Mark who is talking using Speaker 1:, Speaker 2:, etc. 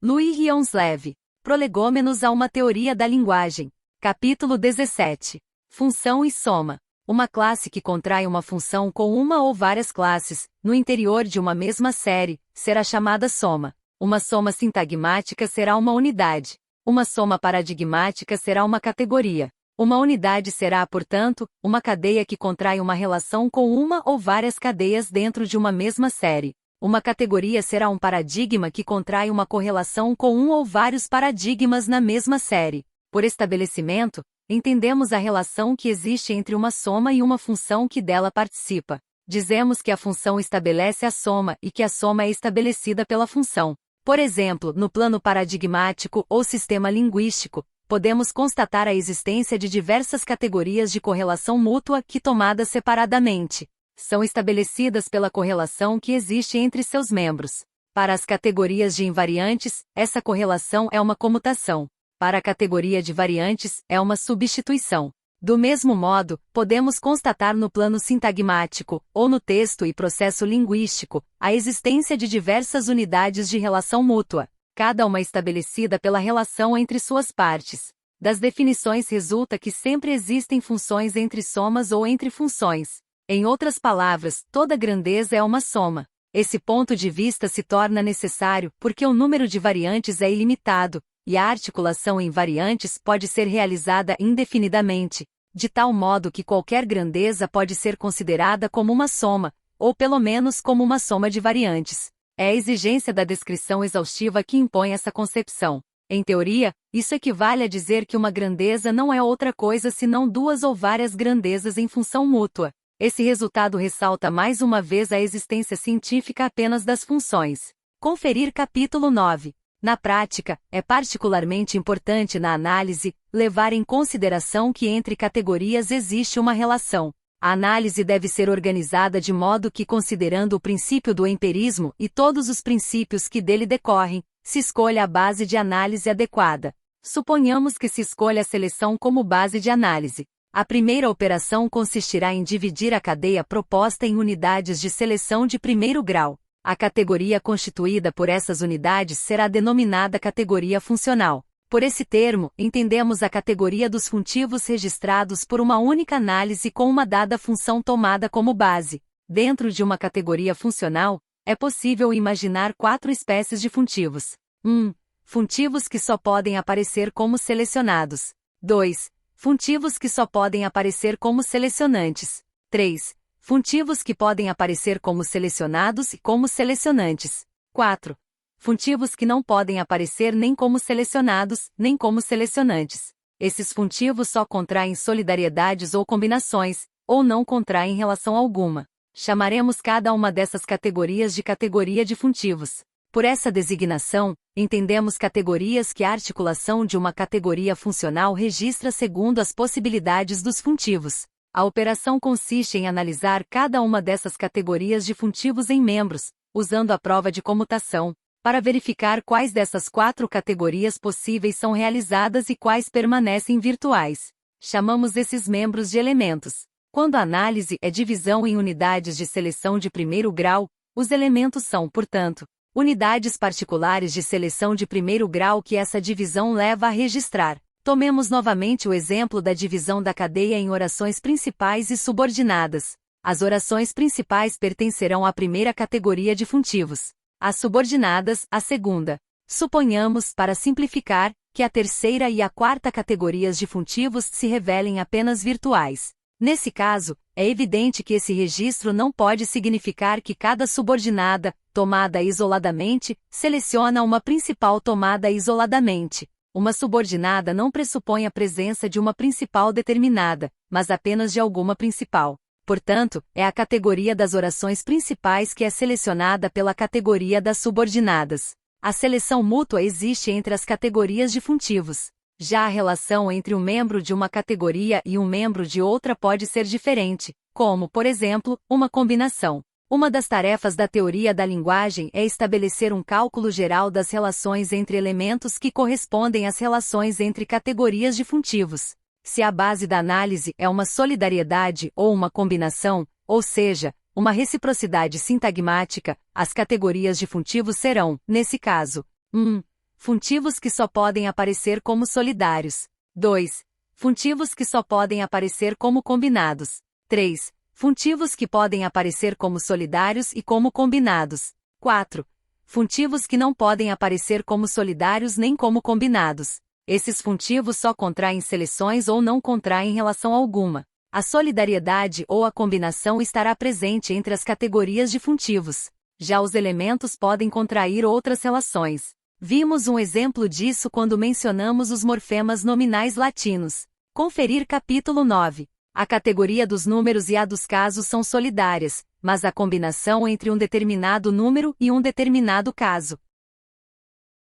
Speaker 1: Louis Honslev. Prolegômenos a uma teoria da linguagem. Capítulo 17. Função e soma. Uma classe que contrai uma função com uma ou várias classes, no interior de uma mesma série, será chamada soma. Uma soma sintagmática será uma unidade. Uma soma paradigmática será uma categoria. Uma unidade será, portanto, uma cadeia que contrai uma relação com uma ou várias cadeias dentro de uma mesma série. Uma categoria será um paradigma que contrai uma correlação com um ou vários paradigmas na mesma série. Por estabelecimento, entendemos a relação que existe entre uma soma e uma função que dela participa. Dizemos que a função estabelece a soma e que a soma é estabelecida pela função. Por exemplo, no plano paradigmático ou sistema linguístico, podemos constatar a existência de diversas categorias de correlação mútua que, tomadas separadamente, são estabelecidas pela correlação que existe entre seus membros. Para as categorias de invariantes, essa correlação é uma comutação. Para a categoria de variantes, é uma substituição. Do mesmo modo, podemos constatar no plano sintagmático, ou no texto e processo linguístico, a existência de diversas unidades de relação mútua, cada uma estabelecida pela relação entre suas partes. Das definições resulta que sempre existem funções entre somas ou entre funções. Em outras palavras, toda grandeza é uma soma. Esse ponto de vista se torna necessário porque o número de variantes é ilimitado, e a articulação em variantes pode ser realizada indefinidamente, de tal modo que qualquer grandeza pode ser considerada como uma soma, ou pelo menos como uma soma de variantes. É a exigência da descrição exaustiva que impõe essa concepção. Em teoria, isso equivale a dizer que uma grandeza não é outra coisa senão duas ou várias grandezas em função mútua. Esse resultado ressalta mais uma vez a existência científica apenas das funções. Conferir capítulo 9. Na prática, é particularmente importante na análise levar em consideração que entre categorias existe uma relação. A análise deve ser organizada de modo que, considerando o princípio do empirismo e todos os princípios que dele decorrem, se escolha a base de análise adequada. Suponhamos que se escolha a seleção como base de análise. A primeira operação consistirá em dividir a cadeia proposta em unidades de seleção de primeiro grau. A categoria constituída por essas unidades será denominada categoria funcional. Por esse termo, entendemos a categoria dos funtivos registrados por uma única análise com uma dada função tomada como base. Dentro de uma categoria funcional, é possível imaginar 4 espécies de funtivos. 1. Funtivos que só podem aparecer como selecionados. 2. Funtivos que só podem aparecer como selecionantes. 3. Funtivos que podem aparecer como selecionados e como selecionantes. 4. Funtivos que não podem aparecer nem como selecionados, nem como selecionantes. Esses funtivos só contraem solidariedades ou combinações, ou não contraem relação alguma. Chamaremos cada uma dessas categorias de categoria de funtivos. Por essa designação, entendemos categorias que a articulação de uma categoria funcional registra segundo as possibilidades dos funtivos. A operação consiste em analisar cada uma dessas categorias de funtivos em membros, usando a prova de comutação, para verificar quais dessas 4 categorias possíveis são realizadas e quais permanecem virtuais. Chamamos esses membros de elementos. Quando a análise é divisão em unidades de seleção de primeiro grau, os elementos são, portanto, unidades particulares de seleção de primeiro grau que essa divisão leva a registrar. Tomemos novamente o exemplo da divisão da cadeia em orações principais e subordinadas. As orações principais pertencerão à primeira categoria de funtivos. As subordinadas, à segunda. Suponhamos, para simplificar, que a terceira e a quarta categorias de funtivos se revelem apenas virtuais. Nesse caso, é evidente que esse registro não pode significar que cada subordinada, tomada isoladamente, seleciona uma principal tomada isoladamente. Uma subordinada não pressupõe a presença de uma principal determinada, mas apenas de alguma principal. Portanto, é a categoria das orações principais que é selecionada pela categoria das subordinadas. A seleção mútua existe entre as categorias de funtivos. Já a relação entre um membro de uma categoria e um membro de outra pode ser diferente, como, por exemplo, uma combinação. Uma das tarefas da teoria da linguagem é estabelecer um cálculo geral das relações entre elementos que correspondem às relações entre categorias de funtivos. Se a base da análise é uma solidariedade ou uma combinação, ou seja, uma reciprocidade sintagmática, as categorias de funtivos serão, nesse caso, 1. Funtivos que só podem aparecer como solidários. 2. Funtivos que só podem aparecer como combinados. 3. Funtivos que podem aparecer como solidários e como combinados. 4. Funtivos que não podem aparecer como solidários nem como combinados. Esses funtivos só contraem seleções ou não contraem relação alguma. A solidariedade ou a combinação estará presente entre as categorias de funtivos. Já os elementos podem contrair outras relações. Vimos um exemplo disso quando mencionamos os morfemas nominais latinos. Conferir capítulo 9. A categoria dos números e a dos casos são solidárias, mas a combinação entre um determinado número e um determinado caso